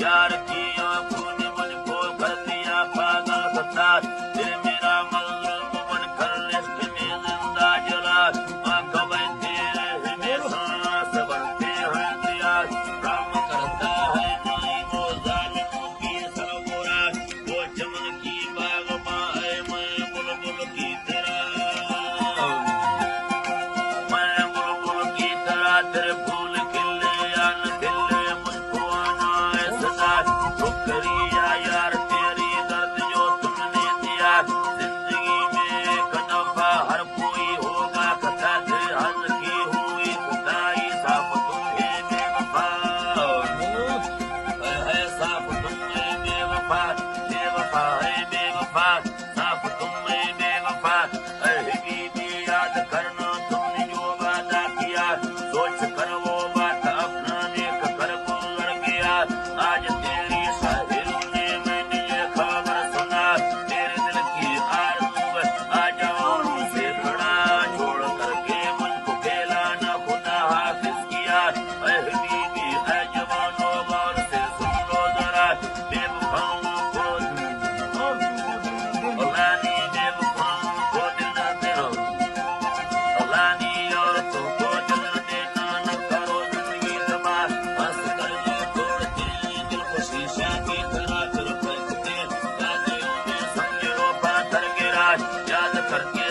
यार की आंखों ने मुझको कर दिया पागल बता, दिल मेरा मजलूम बनकर लिस्ट में जिंदा जला, कभी तेरे में सांस भरते हैं दिया, राम करता है नहीं वो जालिमों की सरगोरा, वो चमन की बागबां है मैं बुलबुल की तरह, मैं बुलबुल की तरह तेरे फूल खिले या न खिले मुझको आना है सदा, शुक्रिया यार तेरी दर्द जो तुमने दिया, जिंदगी में एक दफा हर कोई होगा खता से हज की हुई खुदाई, साफ तुम्हें बेवफा है, साफ तुम्हें बेवफा, बेवफा है बेवफा, साफ तुम्हें बेवफा, बीबी याद करना तुमने जो वादा किया, सोच कर वो बात अपनाने का कर गुजर गया, आज तेरी साहिरों ने मैंने ये खबर सुना, तेरे दिल की आरज़ू आ जाओ से खड़ा, छोड़ करके मुझको खेला न खुदा हाफिज किया, बीबी है जवानों गौर से सुन लो जरा, बेवफाओं को औलानी बेवफाओं को दिल न देना, औलानी औरतों को दिल न देना, न करो जिंदगी तबाह, हंस कर ये तोड़ते दिल को शीशा की तरह फिर फेंकते, शादियों में समझो पाथर गिरा, याद करके